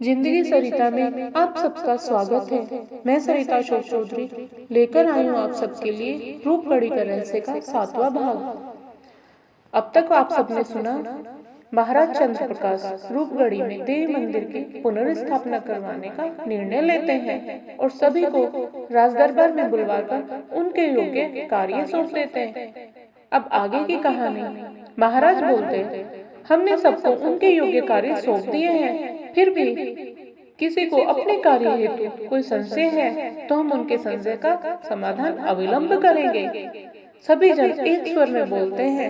जिंदगी सरिता में आप सबका स्वागत है। मैं सरिता अशोक चौधरी लेकर आई हूँ आप सबके लिए रूपगढ़ी का रहस्य का 7वां भाग। अब तक आप सबने सुना महाराज चंद्र प्रकाश रूपगढ़ी में देवी मंदिर की पुनर्स्थापना करवाने का निर्णय लेते हैं और सभी को राजदरबार में बुलवाकर उनके योग्य कार्य सौंप देते हैं। अब आगे की कहानी। महाराज बोलते हैं, हमने सबको उनके योग्य कार्य सौंप दिए हैं, फिर भी किसी को अपने कार्य हेतु कोई संशय है तो हम उनके संशय का समाधान अविलंब करेंगे। सभी जन एक स्वर में बोलते हैं,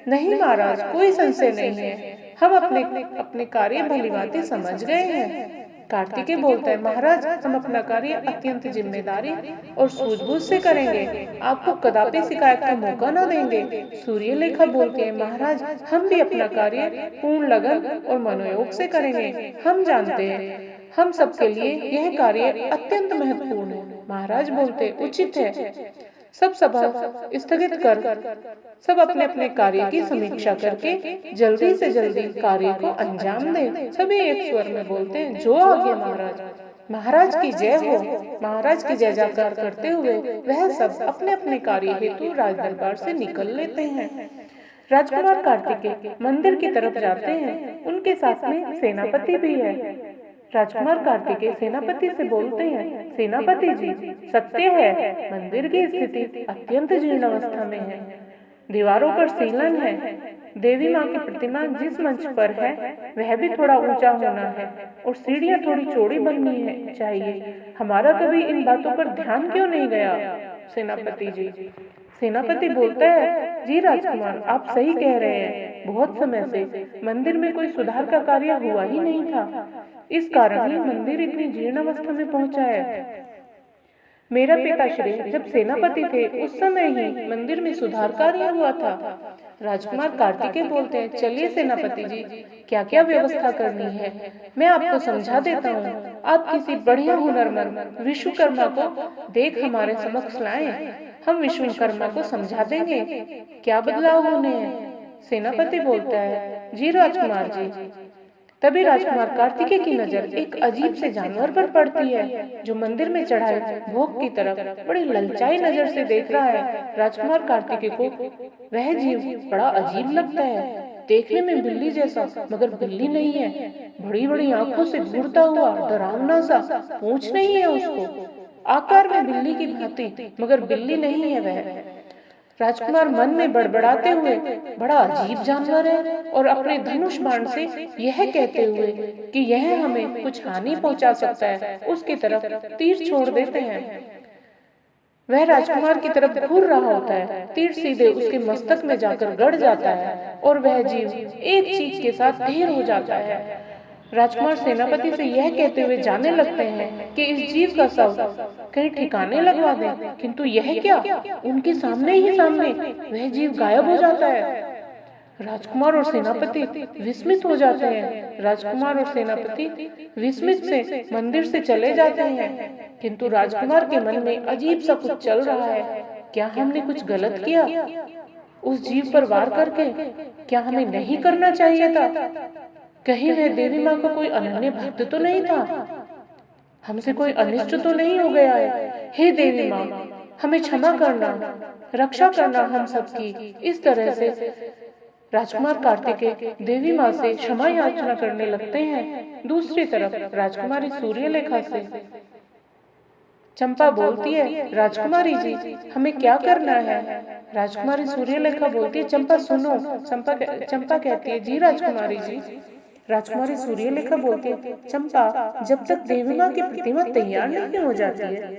नहीं महाराज, कोई संशय नहीं है, हम अपने कार्य भलीभांति समझ गए हैं। कार्तिकेय बोलता है, महाराज, हम अपना कार्य अत्यंत जिम्मेदारी और सूझबूझ से करेंगे, आपको कदापि शिकायत का मौका न देंगे। सूर्यलेखा बोलती है, महाराज, हम भी अपना कार्य पूर्ण लगन और मनोयोग से करेंगे। हम जानते हैं हम सबके लिए यह कार्य अत्यंत महत्वपूर्ण है। महाराज बोलते, उचित है। सब सभा स्थगित कर सब अपने अपने कार्य की समीक्षा करके जल्दी से जल्दी कार्य को अंजाम दे। सभी एक स्वर में बोलते हैं, जो आज्ञा महाराज। महाराज की जय हो। महाराज की जय जयकार करते हुए वह सब अपने अपने कार्य हेतु राजदरबार से निकल लेते हैं। राजकुमार कार्तिकेय मंदिर की तरफ जाते हैं, उनके साथ में सेनापति भी है। राजकुमार कार्तिकेय सेनापति से बोलते हैं, सेनापति जी, सत्य है, मंदिर की स्थिति अत्यंत जीर्ण अवस्था में है। दीवारों पर सीलन है। देवी माँ की प्रतिमा जिस मंच पर है वह भी थोड़ा ऊंचा होना है और सीढ़ियाँ थोड़ी चौड़ी बननी है चाहिए। हमारा कभी इन बातों पर ध्यान क्यों नहीं गया, सेनापति जी? सेनापति बोलता है, जी राजकुमार, आप सही कह रहे हैं। बहुत समय से मंदिर में कोई सुधार का कार्य हुआ ही नहीं था, इस कारण ही मंदिर इतनी जीर्ण अवस्था में पहुंचा है। मेरा पिताश्री जब सेनापति थे उस समय ही मंदिर में सुधार कार्य हुआ था। राजकुमार कार्तिकेय बोलते हैं, चलिए सेनापति जी, क्या क्या व्यवस्था करनी है मैं आपको समझा देता हूँ। आप किसी बढ़िया हुनरमंद विश्वकर्मा को देख हमारे समक्ष लाएं, हम विश्वकर्मा को समझा देंगे क्या बदलाव होने हैं। सेनापति बोलता है, जी राजकुमार जी। तभी राजकुमार कार्तिकेय की नजर एक अजीब से जानवर पर पड़ती है जो मंदिर में चढ़ाए भोग की तरफ बड़ी ललचाई नजर से देख रहा है। राजकुमार कार्तिकेय को वह जीव बड़ा अजीब लगता है। देखने में बिल्ली जैसा मगर बिल्ली नहीं है, बड़ी बड़ी आंखों से घूरता हुआ डरावना सा, पूंछ नहीं है उसको, आकार में बिल्ली की भांति मगर बिल्ली नहीं है वह। राजकुमार मन में बड़बड़ाते हुए, बड़ा अजीब जानवर है, और अपने धनुष बाण से यह कहते हुए कि यह हमें कुछ हानि पहुंचा सकता है उसकी तरफ तीर छोड़ देते हैं। वह राजकुमार की तरफ घूर रहा होता है, तीर सीधे उसके मस्तक में जाकर गड़ जाता है और वह जीव एक चीख के साथ ढेर हो जाता है। राजकुमार सेनापति से यह कहते हुए जाने लगते हैं कि इस जीव का शव कहीं ठिकाने लगवा दें, किंतु यह क्या, उनके सामने ही सामने वह जीव गायब हो जाता है। राजकुमार और सेनापति विस्मित हो जाते हैं। राजकुमार और सेनापति विस्मित से मंदिर से चले जाते हैं, किंतु राजकुमार के मन में अजीब सा कुछ चल रहा है। क्या हमने कुछ गलत किया उस जीव पर वार करके? क्या हमें नहीं करना चाहिए था? कहीं वह देवी माँ का कोई अनन्य भक्त तो नहीं था? हमसे कोई अनिष्ट तो नहीं हो गया है? हे देवी माँ, हमें क्षमा करना, रक्षा करना हम सबकी। इस तरह से राजकुमार कार्तिकेय देवी माँ से क्षमा याचना करने लगते हैं। दूसरी तरफ राजकुमारी सूर्यलेखा से चंपा बोलती है, राजकुमारी जी, हमें क्या करना है? राजकुमारी सूर्यलेखा बोलती है, चंपा सुनो। चंपा कहती है, जी राजकुमारी जी। राजकुमारी सूर्यलेखा बोलती है, चंपा, जब तक देवी माँ की प्रतिमा तैयार नहीं हो जाती है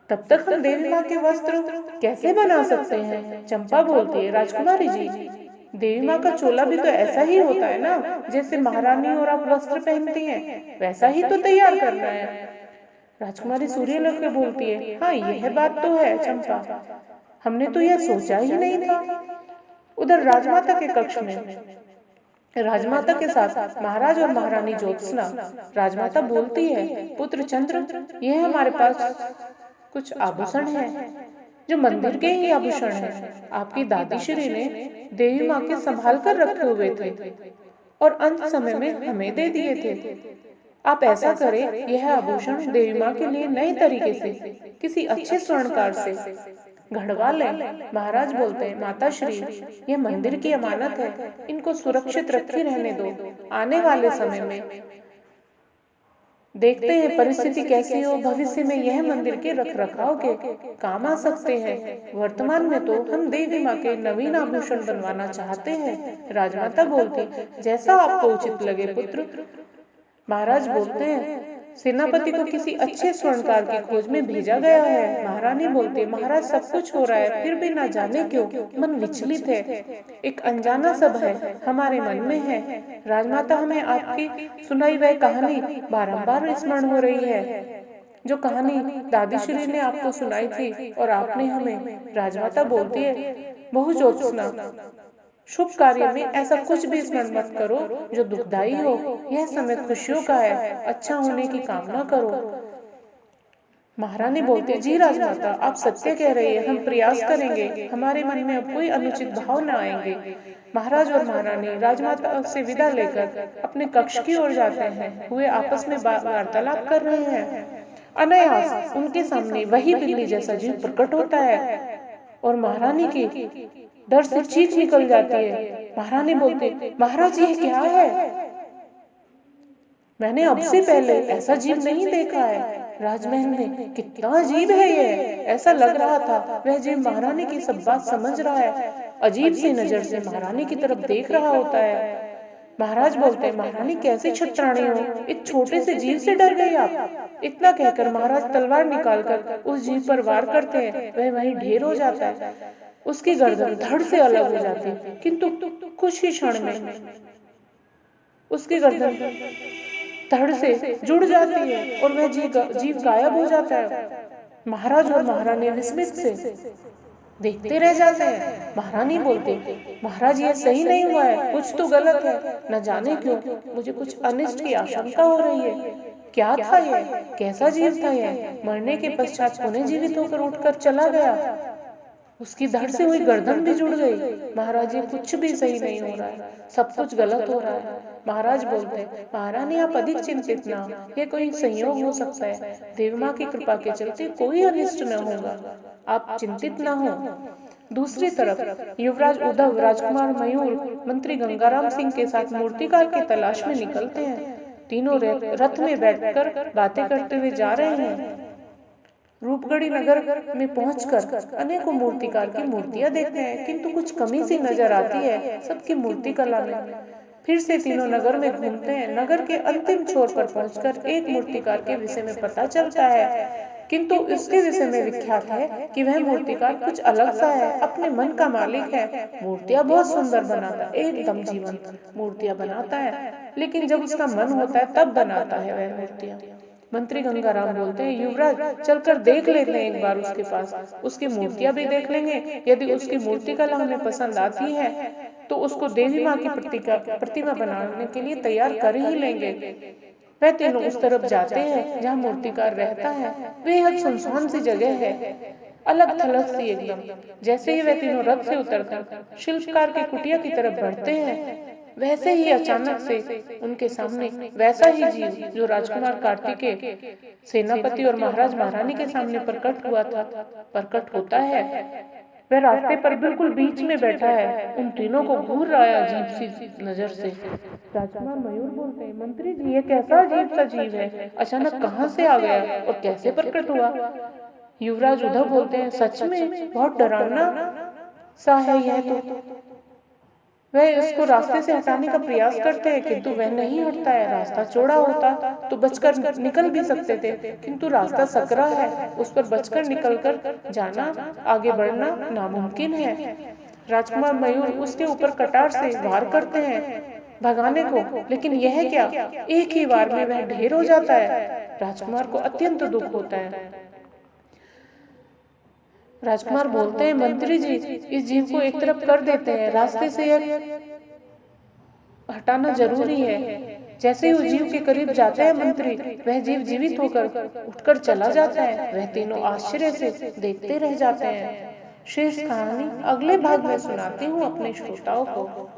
तब तक हम देवी माँ के वस्त्र कैसे बना सकते हैं? चंपा बोलती है, राजकुमारी जी, देवी माँ का चोला भी तो ऐसा ही होता है ना, जैसे महारानी और आप वस्त्र पहनती हैं, वैसा ही तो तैयार करना है। राजकुमारी सूर्यलेखा बोलती है, हाँ, यह बात तो है चंपा, हमने तो यह सोचा ही नहीं था। उधर राजमाता के कक्ष में राजमाता के साथ महाराज और महारानी ज्योत्सना। राजमाता बोलती है, पुत्र चंद्र, यह हमारे पास कुछ आभूषण है जो मंदिर के ही आभूषण है। आपकी दादी श्री ने देवी माँ के संभाल कर रखे हुए थे और अंत समय में हमें दे दिए थे। आप ऐसा करें, यह आभूषण देवी माँ के लिए नए तरीके से किसी अच्छे स्वर्णकार से घड़वा लें। महाराज बोलते हैं, माता श्री, यह मंदिर की अमानत है, इनको सुरक्षित रखे रहने दो। आने वाले समय में देखते हैं परिस्थिति कैसी हो, भविष्य में यह मंदिर के रख रखाव के काम आ सकते हैं। वर्तमान में तो हम देवी माँ के नवीन आभूषण बनवाना चाहते हैं। राजमाता बोलती, जैसा आपको उचित लगे पुत्र। महाराज बोलते हैं, सेनापति को किसी अच्छे स्वर्णकार की खोज में भेजा गया है। महारानी बोलते, महाराज सब कुछ हो रहा है, फिर भी ना जाने क्यों मन विचलित है। एक अनजाना सब है हमारे मन में है। राजमाता, हमें आपकी सुनाई वह कहानी बारंबार स्मरण हो रही है, जो कहानी दादीश्री ने आपको सुनाई थी और आपने हमें। राजमाता बोलती है, बहु ज्योत्सना, शुभ कार्य में ऐसा कुछ भी स्मरण मत करो जो दुखदाई हो। यह समय खुशियों का है, अच्छा होने की कामना करो। महारानी बोलती, जी राजमाता, आप सत्य कह रही है, हम प्रयास करेंगे, हमारे मन में अब कोई अनुचित भाव न आएंगे। महाराज और महारानी राजमाता से विदा लेकर अपने कक्ष की ओर जाते हैं। हुए आपस में वार्तालाप कर रहे हैं। अनायास उनके सामने वही बिल्ली जैसा जीव प्रकट होता है और महारानी की डर से चीख निकल जाती है। महारानी बोलते, महाराज ये क्या है? मैंने अब से पहले ऐसा जीव नहीं देखा है। राजमहल में कितना अजीब है ये। ऐसा लग रहा था वह जीव महारानी की सब बात समझ रहा है, अजीब सी नजर से महारानी की तरफ देख रहा होता है। महाराज बोलते हैं, महारानी कैसे छत्राणी हो, एक छोटे से जीव से डर गई आप। इतना कहकर महाराज तलवार निकालकर उस जीव पर वार करते हैं। वह वहीं ढेर हो जाता है। उसकी गर्दन धड़ से अलग हो जाती है, किंतु कुछ ही क्षण में उसकी गर्दन धड़ से जुड़ जाती है और वह जीव गायब हो जाता है। महाराज और महारानी विस्मित से देखते रह जाते हैं। महारानी बोलते, महाराज ये सही नहीं हुआ है, कुछ तो गलत है। न जाने क्यों मुझे कुछ अनिष्ट की आशंका हो रही है। क्या था ये? कैसा जीव था ये? मरने के पश्चात पुनः जीवित होकर उठकर चला गया। उसकी धड़ से हुई गर्दन भी जुड़ गई। महाराज ये कुछ भी सही नहीं हो रहा है, सब कुछ गलत हो रहा है। महाराज बोलते, महारानी आप अधिक चिंतित ना हो, ये कोई संयोग हो सकता है। देवी माँ की कृपा के चलते कोई अनिष्ट न होगा, आप चिंतित ना हो। दूसरी तरफ युवराज उद्धव, राजकुमार मयूर, मंत्री गंगाराम सिंह के साथ मूर्तिकार की तलाश में निकलते हैं। तीनों रथ में बैठकर बातें करते हुए जा रहे हैं। रूपगढ़ी नगर में पहुंचकर अनेकों मूर्तिकार की मूर्तियां देखते हैं, किंतु कुछ कमी सी नजर आती है सबकी मूर्ति कला में। फिर से तीनों नगर में घूमते हैं। नगर के अंतिम छोर पर पहुंचकर एक मूर्तिकार के विषय में पता चलता है, किंतु इसके विषय में विख्यात है कि वह मूर्तिकार कुछ अलग सा है, अपने मन का मालिक है। मूर्तियां बहुत सुंदर बनाता है, एकदम जीवंत मूर्तियां बनाता है, लेकिन जब उसका मन होता है तब बनाता है वह मूर्तियां। मंत्री गंगाराम बोलते हैं, युवराज चलकर देख लेते हैं एक बार उसके पास, उसकी मूर्तियां भी देख लेंगे। यदि उसकी मूर्ति कला हमें पसंद आती है तो उसको देवी माँ की प्रतिमा बनाने के लिए तैयार कर ही लेंगे। वह तीनों उस तरफ जाते हैं जहाँ मूर्तिकार रहता है। बेहद सुनसान सी जगह है, अलग थलग सी एकदम। जैसे ही वह तीनों रथ से उतरकर शिल्पकार की कुटिया की तरफ बढ़ते हैं, वैसे ही अचानक से उनके सामने वैसा ही जीव जो राजकुमार कार्तिकेय, सेनापति और महाराज महारानी के सामने प्रकट हुआ था, प्रकट होता है। वह रास्ते पर बिल्कुल बीच में बैठा है, उन तीनों को घूर रहा है अजीब सी नजर से। राजकुमार मयूर बोलते हैं, मंत्री जी ये कैसा अजीब सा जीव है, अचानक कहाँ से आ गया और कैसे प्रकट हुआ? युवराज उद्धव बोलते हैं, सच में बहुत डरावना सा है यह तो। वह इसको रास्ते से हटाने का प्रयास करते हैं, किंतु वह नहीं हटता है। रास्ता चौड़ा होता तो बचकर निकल भी सकते थे, किंतु रास्ता सकरा है, उस पर बचकर निकलकर जाना, आगे बढ़ना नामुमकिन है। राजकुमार मयूर उसके ऊपर कटार से वार करते हैं भगाने को, लेकिन यह क्या, एक ही वार में वह ढेर हो जाता है। राजकुमार को अत्यंत दुख होता है। राजकुमार बोलते हैं, मंत्री जी इस जीव को एक तरफ कर देते हैं, रास्ते से यह हटाना जरूरी है। जैसे ही उस जीव के करीब जाते हैं मंत्री, वह जीव जीवित होकर उठकर चला जाता है। वह तीनों आश्चर्य से देखते रह जाते हैं। शेष कहानी अगले भाग में सुनाती हूँ अपने श्रोताओं को।